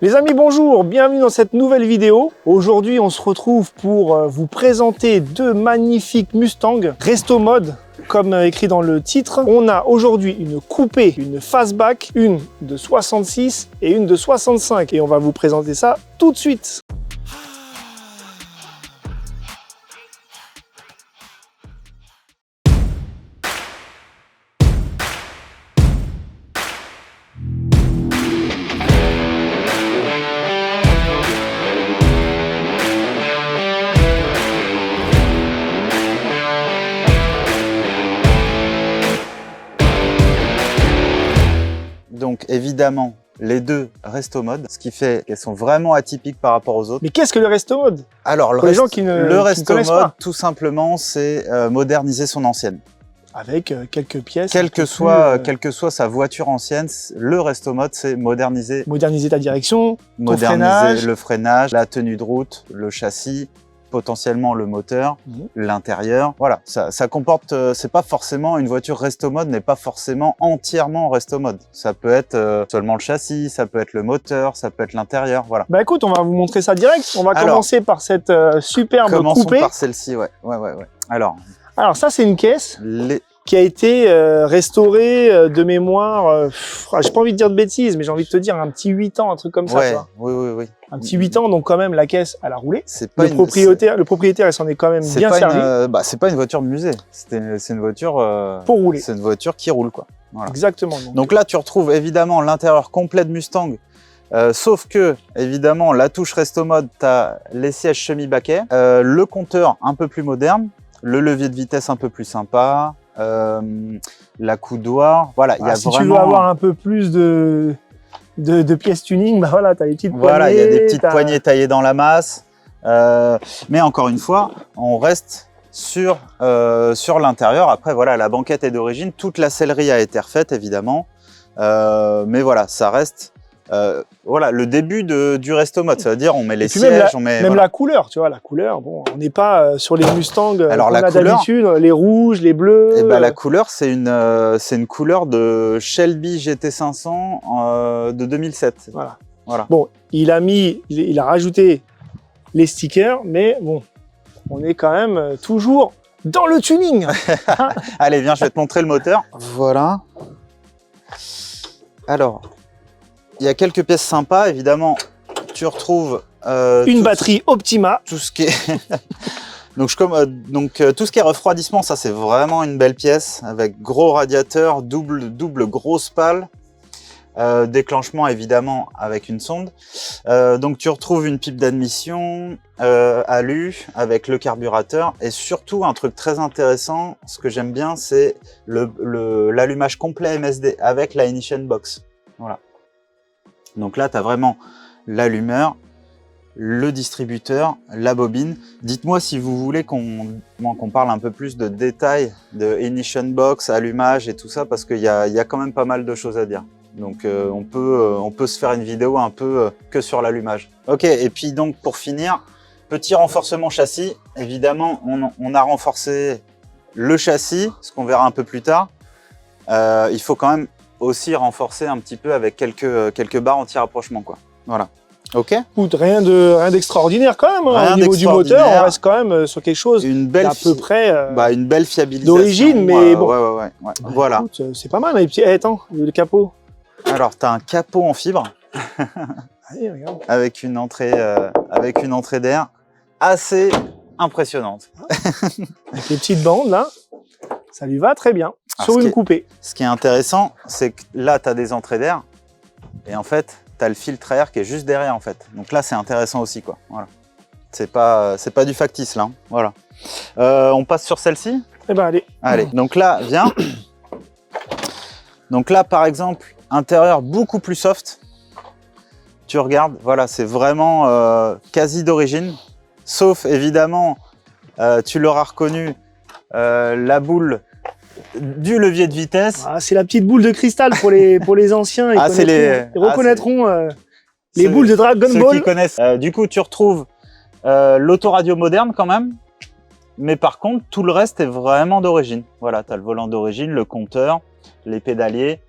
Les amis, bonjour, bienvenue dans cette nouvelle vidéo. Aujourd'hui, on se retrouve pour vous présenter deux magnifiques Mustang Resto Mode, comme écrit dans le titre. On a aujourd'hui une coupée, une fastback, une de 66 et une de 65. Et on va vous présenter ça tout de suite. Donc évidemment, les deux Resto Mode, ce qui fait qu'elles sont vraiment atypiques par rapport aux autres. Mais qu'est-ce que le Resto Mode? Alors les gens qui ne Resto connaissent Mode, pas. tout simplement, c'est moderniser son ancienne. Avec quelques pièces. Quelle que soit sa voiture ancienne, le Resto Mode, c'est moderniser. Moderniser ta direction, Moderniser freinage. le freinage, la tenue de route, le châssis, potentiellement le moteur, l'intérieur. Voilà, ça comporte, c'est pas forcément, une voiture Resto Mode n'est pas forcément entièrement Resto Mode. Ça peut être seulement le châssis, ça peut être le moteur, ça peut être l'intérieur, voilà. Bah écoute, on va vous montrer ça direct. On va commencer par cette superbe commençons coupée. par celle-ci, ouais. Alors ça, c'est une caisse qui a été restaurée de mémoire, j'ai pas envie de dire de bêtises, mais j'ai envie de te dire un petit 8 ans, un truc comme ça. Ouais, tu vois. oui. Un petit 8 ans, donc quand même, la caisse, elle a roulé. C'est pas le propriétaire, il s'en est quand même bien servi. C'est pas une voiture de musée. C'est une voiture pour rouler. C'est une voiture qui roule, quoi. Voilà. Exactement. Donc là, tu retrouves évidemment l'intérieur complet de Mustang. Sauf que, évidemment, la touche Resto Mode, tu as les sièges semi-baquets, le compteur un peu plus moderne, le levier de vitesse un peu plus sympa, la coudoir. Voilà, il y a si vraiment... tu veux avoir un peu plus de pièces tuning, bah voilà, tu as les petites poignées. Voilà, il y a des petites poignées taillées dans la masse. Mais encore une fois, on reste sur l'intérieur. Après, voilà, la banquette est d'origine. Toute la sellerie a été refaite, évidemment. Mais voilà, ça reste... voilà, le début du Resto Mode, ça veut dire on met les sièges, même la couleur, tu vois, la couleur, bon, on n'est pas sur les Mustangs qu'on a couleur, d'habitude, les rouges, les bleus. Et ben la couleur, c'est une couleur de Shelby GT500 de 2007. Voilà. Bon, il a rajouté les stickers, mais bon, on est quand même toujours dans le tuning. Allez, viens, je vais te montrer le moteur. Voilà. Alors, il y a quelques pièces sympas, évidemment. Tu retrouves une batterie Optima. Tout ce qui est donc tout ce qui est refroidissement, ça c'est vraiment une belle pièce avec gros radiateur, double grosse pale, déclenchement évidemment avec une sonde. Donc tu retrouves une pipe d'admission alu avec le carburateur et surtout un truc très intéressant, ce que j'aime bien, c'est l'allumage complet MSD avec la ignition box. Voilà. Donc là, tu as vraiment l'allumeur, le distributeur, la bobine. Dites-moi si vous voulez qu'on parle un peu plus de détails de ignition box, allumage et tout ça, parce qu'il y a quand même pas mal de choses à dire. Donc on peut se faire une vidéo un peu que sur l'allumage. Ok, et puis donc pour finir, petit renforcement châssis. Évidemment, on a renforcé le châssis, ce qu'on verra un peu plus tard. Il faut quand même aussi renforcer un petit peu avec quelques barres anti-rapprochement, quoi. Voilà. Ok. Écoute, rien d'extraordinaire quand même. Au niveau du moteur, on reste quand même sur quelque chose d'à peu près une belle fiabilisation d'origine, mais bon. Ouais. Voilà. C'est pas mal, les petits. Attends, le capot. Alors, tu as un capot en fibre. Allez, regarde. avec une entrée d'air assez impressionnante. Avec les petites bandes là, ça lui va très bien. Sur une coupée. Ce qui est intéressant, c'est que là, tu as des entrées d'air et en fait, tu as le filtre à air qui est juste derrière en fait. Donc là, c'est intéressant aussi, quoi. Voilà. C'est pas du factice là. Hein. Voilà. On passe sur celle-ci. Eh ben allez. Allez. Donc là, viens. Donc là, par exemple, intérieur beaucoup plus soft. Tu regardes, voilà, c'est vraiment quasi d'origine. Sauf évidemment, tu l'auras reconnu, la boule du levier de vitesse. Ah, c'est la petite boule de cristal pour les anciens. Ils reconnaîtront les boules de Dragon Ball. Ceux qui connaissent. Du coup, tu retrouves l'autoradio moderne quand même. Mais par contre, tout le reste est vraiment d'origine. Voilà, tu as le volant d'origine, le compteur, les pédaliers.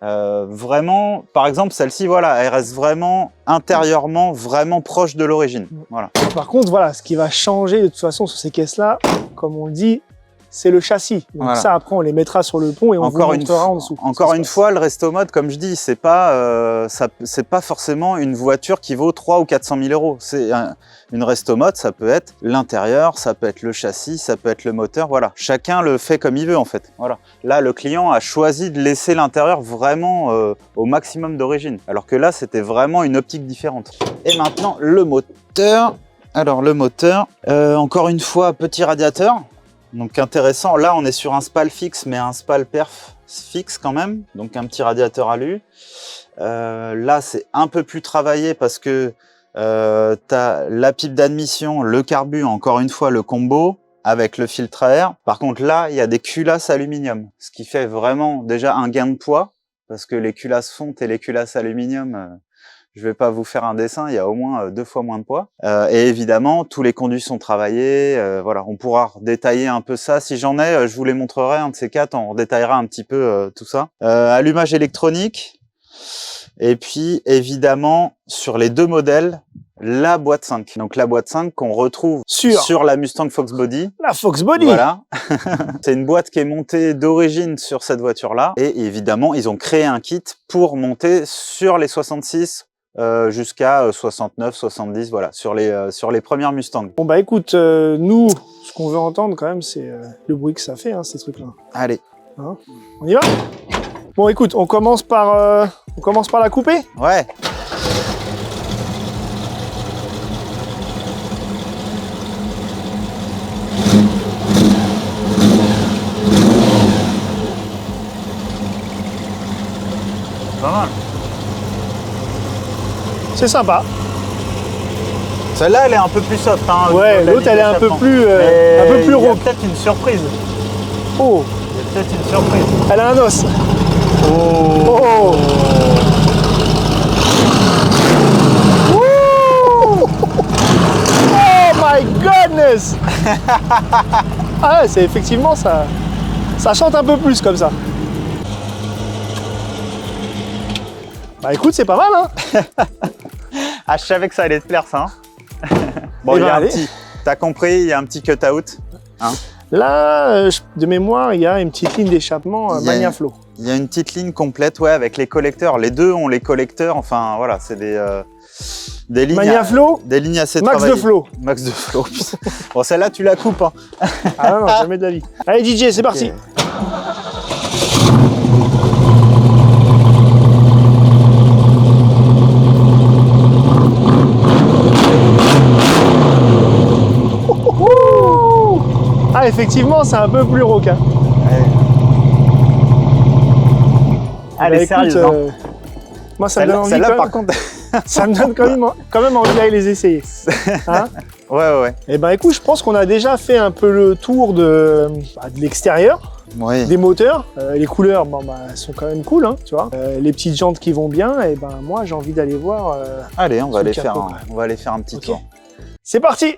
Vraiment, par exemple, celle-ci, voilà, elle reste vraiment intérieurement vraiment proche de l'origine. Voilà. Par contre, voilà, ce qui va changer de toute façon sur ces caisses-là, comme on le dit, c'est le châssis. Donc voilà. ça, après, on les mettra sur le pont et on vous montrera en dessous. Encore une fois, le resto mode, comme je dis, c'est pas forcément une voiture qui vaut 300 ou 400 000 euros. C'est une resto mode, ça peut être l'intérieur, ça peut être le châssis, ça peut être le moteur. Voilà, chacun le fait comme il veut en fait. Voilà. Là, le client a choisi de laisser l'intérieur vraiment au maximum d'origine, alors que là, c'était vraiment une optique différente. Et maintenant, le moteur. Alors le moteur, encore une fois, petit radiateur. Donc intéressant, là on est sur un spal fixe, mais un spal perf fixe quand même, donc un petit radiateur alu. Là c'est un peu plus travaillé parce que tu as la pipe d'admission, le carbu, encore une fois le combo, avec le filtre à air. Par contre là, il y a des culasses aluminium, ce qui fait vraiment déjà un gain de poids, parce que les culasses fonte et les culasses aluminium... je vais pas vous faire un dessin, il y a au moins 2 fois moins de poids. Et évidemment, tous les conduits sont travaillés. Voilà, on pourra détailler un peu ça. Si j'en ai, je vous les montrerai, un de ces quatre, on détaillera un petit peu tout ça. Allumage électronique. Et puis, évidemment, sur les deux modèles, la boîte 5. Donc la boîte 5 qu'on retrouve sur la Mustang Fox Body. La Fox Body. Voilà. C'est une boîte qui est montée d'origine sur cette voiture-là. Et évidemment, ils ont créé un kit pour monter sur les 66 jusqu'à 69, 70, voilà, sur les premières Mustangs. Bon bah écoute, nous, ce qu'on veut entendre quand même, c'est le bruit que ça fait, hein, ces trucs-là. Allez. Hein, on y va? Bon écoute, on commence par la couper? Ouais. Pas mal. C'est sympa. Celle-là, elle est un peu plus soft. Hein, ouais, l'autre, elle est un peu plus rauque. Il y a peut-être une surprise. Oh. Il y a peut-être une surprise. Elle a un os. Oh. Oh. Oh my goodness. Ah ouais, c'est effectivement ça. Ça chante un peu plus comme ça. Bah écoute, c'est pas mal, hein. Ah, je savais que ça allait te plaire, ça. Hein. Bon, il y a un petit... T'as compris, il y a un petit cut-out. Hein. Là, de mémoire, il y a une petite ligne d'échappement Magnaflow. Il y a une petite ligne complète, ouais, avec les collecteurs. Les deux ont les collecteurs. Enfin, voilà, c'est des lignes... Magnaflow, des lignes assez Max travaillées. de Flow. Max de Flow. Bon, celle-là, tu la coupes. Hein. Ah non, jamais de la vie. Allez, DJ, c'est parti. Ah, effectivement, c'est un peu plus rauque. Hein. Elle est sérieuse. Moi, ça me donne envie. Celle-là, par contre, ça me donne quand même envie d'aller les essayer. Hein? ouais. Et ben, écoute, je pense qu'on a déjà fait un peu le tour de l'extérieur, des moteurs. Les couleurs, bon, bah, elles sont quand même cool, hein, tu vois. Les petites jantes qui vont bien. Et ben, moi, j'ai envie d'aller voir. Allez, on va aller faire un petit tour. C'est parti.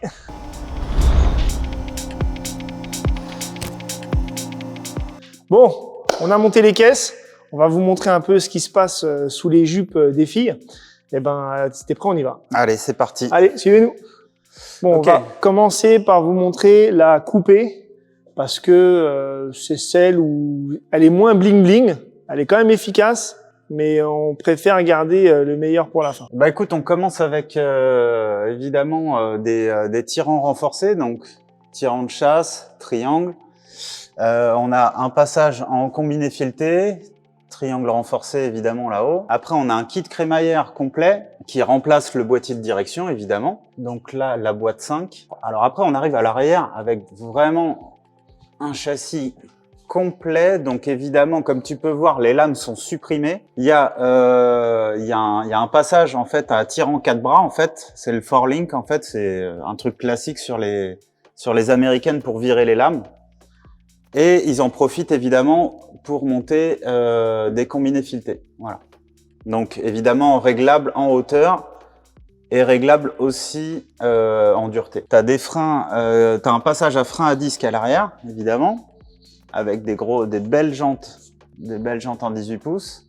Bon, on a monté les caisses. On va vous montrer un peu ce qui se passe sous les jupes des filles. Et ben, si t'es prêt, on y va. Allez, c'est parti. Allez, suivez-nous. Bon, okay. On va commencer par vous montrer la coupée parce que c'est celle où elle est moins bling bling. Elle est quand même efficace, mais on préfère garder le meilleur pour la fin. Bah écoute, on commence avec évidemment des tirants renforcés, donc tirants de chasse, triangle. On a un passage en combiné fileté, triangle renforcé évidemment là-haut. Après, on a un kit crémaillère complet qui remplace le boîtier de direction évidemment. Donc là, la boîte 5. Alors après, on arrive à l'arrière avec vraiment un châssis complet. Donc évidemment, comme tu peux voir, les lames sont supprimées. Il y a un passage en fait à tirant 4 bras en fait. C'est le 4Link en fait. C'est un truc classique sur les américaines pour virer les lames. Et ils en profitent évidemment pour monter des combinés filetés. Voilà. Donc évidemment réglable en hauteur et réglable aussi en dureté. Tu as des freins, tu as un passage à frein à disque à l'arrière, évidemment, avec des belles jantes en 18 pouces.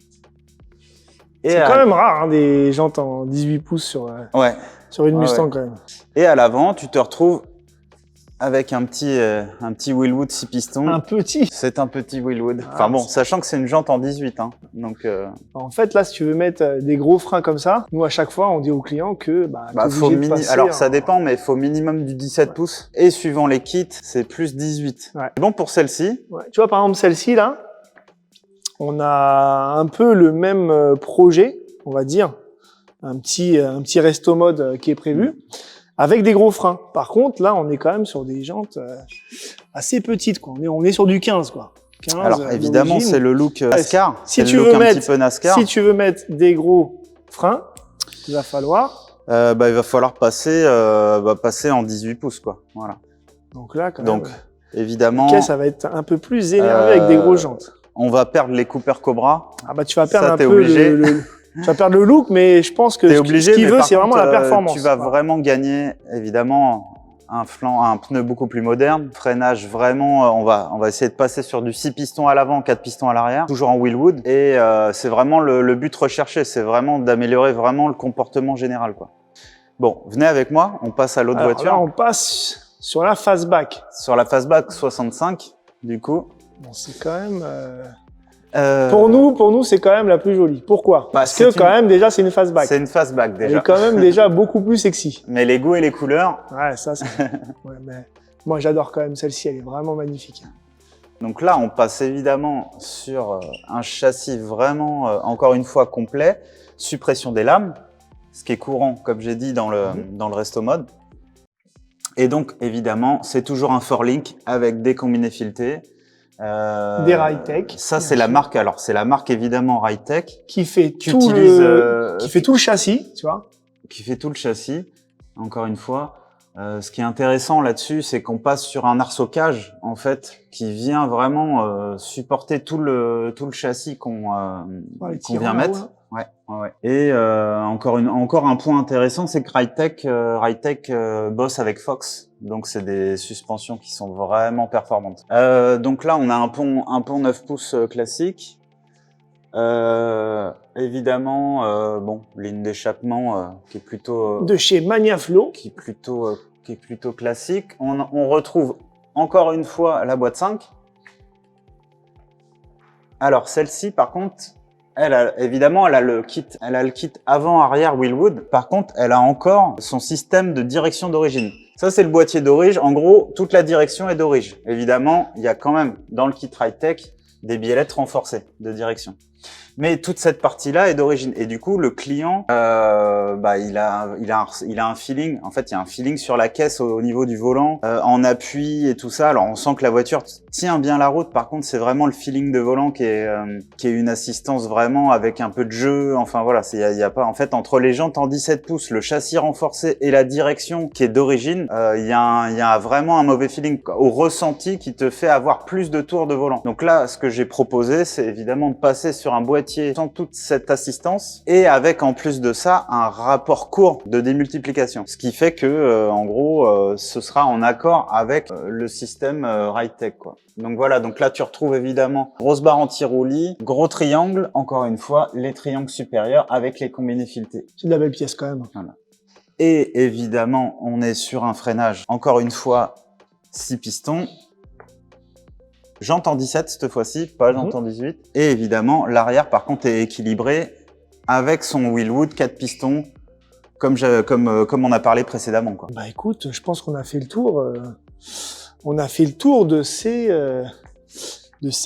C'est quand même rare, hein, des jantes en 18 pouces sur une Mustang quand même. Et à l'avant, tu te retrouves avec un petit Wilwood 6 pistons. Un petit. C'est un petit Wilwood. Enfin bon, sachant que c'est une jante en 18. Hein, donc, En fait, là, si tu veux mettre des gros freins comme ça, nous, à chaque fois, on dit aux clients que faut alors, ça dépend, mais il faut minimum du 17 pouces. Et suivant les kits, c'est plus 18. Ouais. C'est bon pour celle-ci. Ouais. Tu vois, par exemple, celle-ci, là, on a un peu le même projet, on va dire. Un petit resto mode qui est prévu. Avec des gros freins. Par contre, là, on est quand même sur des jantes assez petites, quoi. On est sur du 15, quoi. 15, alors, évidemment, c'est le look NASCAR. Si tu veux mettre des gros freins, il va falloir... il va falloir passer en 18 pouces, quoi. Voilà. Donc là, quand même... évidemment... Okay, ça va être un peu plus énervé avec des grosses jantes. On va perdre les Cooper Cobra. Ah bah, tu vas perdre un peu tu vas perdre le look, mais je pense que ce qu'il veut, c'est vraiment la performance. Tu vas vraiment gagner, évidemment, un pneu beaucoup plus moderne. Freinage vraiment, on va essayer de passer sur du 6 pistons à l'avant, 4 pistons à l'arrière, toujours en Wilwood. Et c'est vraiment le but recherché, c'est vraiment d'améliorer vraiment le comportement général, quoi. Bon, venez avec moi, on passe à l'autre voiture. Là, on passe sur la Fastback. Sur la Fastback 65, du coup. Bon, c'est quand même... Pour nous, c'est quand même la plus jolie. Pourquoi? Parce que quand même, déjà, c'est une Fastback. C'est une Fastback, déjà. Elle est quand même déjà beaucoup plus sexy. Mais les goûts et les couleurs... Ouais, ça, c'est... ouais, mais moi, j'adore quand même celle-ci. Elle est vraiment magnifique. Donc là, on passe évidemment sur un châssis vraiment, encore une fois, complet. Suppression des lames, ce qui est courant, comme j'ai dit, dans le resto mode. Et donc, évidemment, c'est toujours un 4Link avec des combinés filetés. Des Ritech. Ça, c'est la marque. Alors, c'est la marque évidemment Ritech qui fait tout le châssis, tu vois. Qui fait tout le châssis. Encore une fois, ce qui est intéressant là-dessus, c'est qu'on passe sur un arceau-cage en fait, qui vient vraiment supporter tout le châssis qu'on vient mettre. Ouais. Et encore un point intéressant, c'est que Ritech bosse avec Fox. Donc c'est des suspensions qui sont vraiment performantes. Donc là on a un pont 9 pouces classique. Évidemment, ligne d'échappement qui est plutôt de chez Magnaflow, qui est plutôt classique. On retrouve encore une fois la boîte 5. Alors celle-ci par contre, elle a le kit avant-arrière Wilwood. Par contre, elle a encore son système de direction d'origine. Ça, c'est le boîtier d'origine. En gros, toute la direction est d'origine. Évidemment, il y a quand même dans le kit Ritech des biellettes renforcées de direction. Mais toute cette partie-là est d'origine. Et du coup, le client, il a un feeling. En fait, il y a un feeling sur la caisse au niveau du volant, en appui et tout ça. Alors, on sent que la voiture tient bien la route. Par contre, c'est vraiment le feeling de volant qui est une assistance vraiment avec un peu de jeu. Enfin, voilà, il y a pas, en fait, entre les jantes en 17 pouces, le châssis renforcé et la direction qui est d'origine, il y a vraiment un mauvais feeling au ressenti qui te fait avoir plus de tours de volant. Donc là, ce que j'ai proposé, c'est évidemment de passer sur un boîtier sans toute cette assistance et avec en plus de ça un rapport court de démultiplication, ce qui fait que en gros ce sera en accord avec le système Ritech, quoi. Donc voilà, donc là tu retrouves évidemment grosse barre anti-roulis, gros triangle, encore une fois les triangles supérieurs avec les combinés filetés. C'est de la belle pièce quand même. Voilà. Et évidemment on est sur un freinage, encore une fois 6 pistons. Jante en 17 cette fois-ci, pas jante en 18. Et évidemment, l'arrière par contre est équilibré avec son Wilwood 4 pistons, comme on a parlé précédemment, quoi. Bah écoute, je pense qu'on a fait le tour. On a fait le tour de ces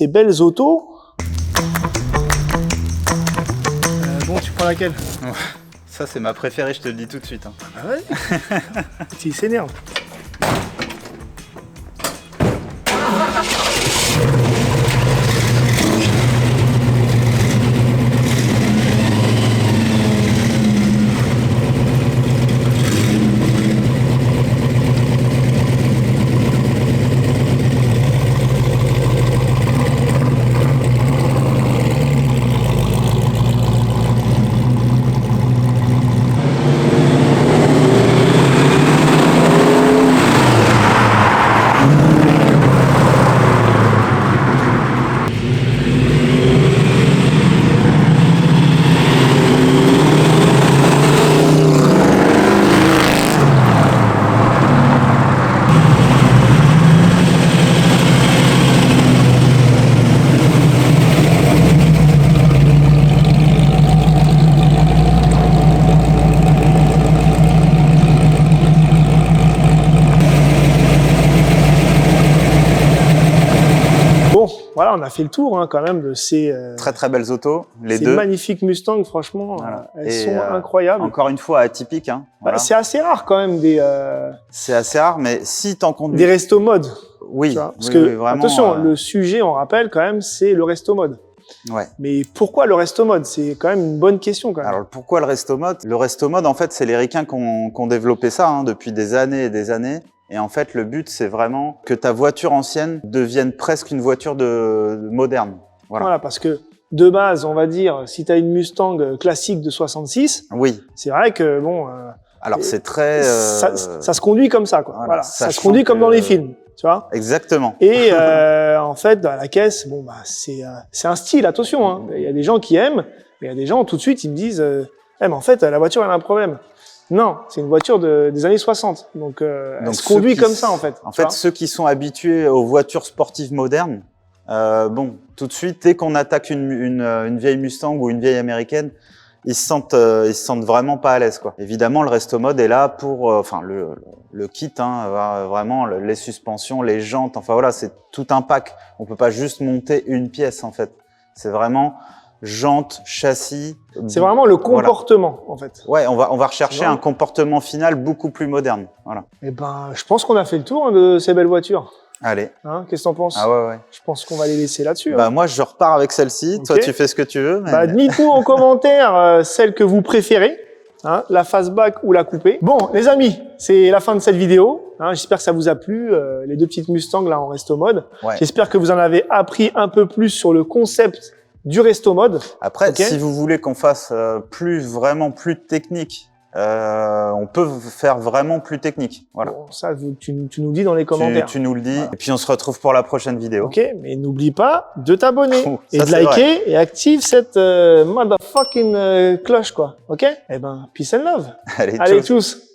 belles autos. Bon, tu prends laquelle? Ça c'est ma préférée, je te le dis tout de suite. Hein. Ah ouais. Il s'énerve. fait le tour hein, quand même de ces Très très belles autos, les ces deux. magnifiques Mustang, franchement, Voilà. elles Et, sont incroyables. Encore une fois atypique. Hein, voilà. C'est assez rare quand même C'est assez rare, mais si t'en conduis... des resto modes. Oui, Parce oui, que, oui, vraiment, attention, le sujet, on rappelle quand même, c'est le resto mode. Ouais. Mais pourquoi le resto mode? C'est quand même une bonne question quand même. Alors pourquoi le resto mode? Le resto mode, en fait, c'est les Ricains qui ont développé ça hein, depuis des années et des années. Et en fait, le but, c'est vraiment que ta voiture ancienne devienne presque une voiture moderne. Voilà, parce que de base, on va dire, si tu as une Mustang classique de 66, oui. c'est vrai que bon, alors c'est très ça se conduit comme ça, quoi. Voilà, ça se conduit comme dans les films, tu vois. Exactement. Et en fait, dans la caisse, bon bah c'est un style, attention. Hein. Il y a des gens qui aiment, mais il y a des gens tout de suite ils me disent, mais en fait la voiture elle a un problème. Non, c'est une voiture des années 60, donc elle se conduit comme ça en fait. En fait, ceux qui sont habitués aux voitures sportives modernes, bon, tout de suite, dès qu'on attaque une vieille Mustang ou une vieille américaine, ils se sentent vraiment pas à l'aise, quoi. Évidemment, le resto mode est là pour, enfin, le kit, hein, vraiment, les suspensions, les jantes, enfin voilà, c'est tout un pack. On peut pas juste monter une pièce, en fait. C'est vraiment jantes, châssis. C'est vraiment le comportement, en fait. Ouais, on va rechercher un comportement final beaucoup plus moderne, voilà. Eh ben, je pense qu'on a fait le tour hein, de ces belles voitures. Allez. Hein, qu'est-ce que t'en penses? Ah ouais. Je pense qu'on va les laisser là-dessus. Bah hein. moi, je repars avec celle-ci. Okay. Toi, tu fais ce que tu veux. Mais... Bah, dites-nous en commentaire celle que vous préférez, hein, la fastback ou la coupée. Bon, les amis, c'est la fin de cette vidéo. Hein, j'espère que ça vous a plu, les deux petites Mustangs là en resto mode. Ouais. J'espère que vous en avez appris un peu plus sur le concept du resto mode. Après, okay. Si vous voulez qu'on fasse vraiment plus technique, on peut faire vraiment plus technique. Voilà. Bon, ça, tu nous le dis dans les commentaires. Tu nous le dis. Voilà. Et puis on se retrouve pour la prochaine vidéo. Ok, mais n'oublie pas de t'abonner et ça, de liker et active cette motherfucking cloche quoi. Ok? Eh ben, peace and love. Allez, tous.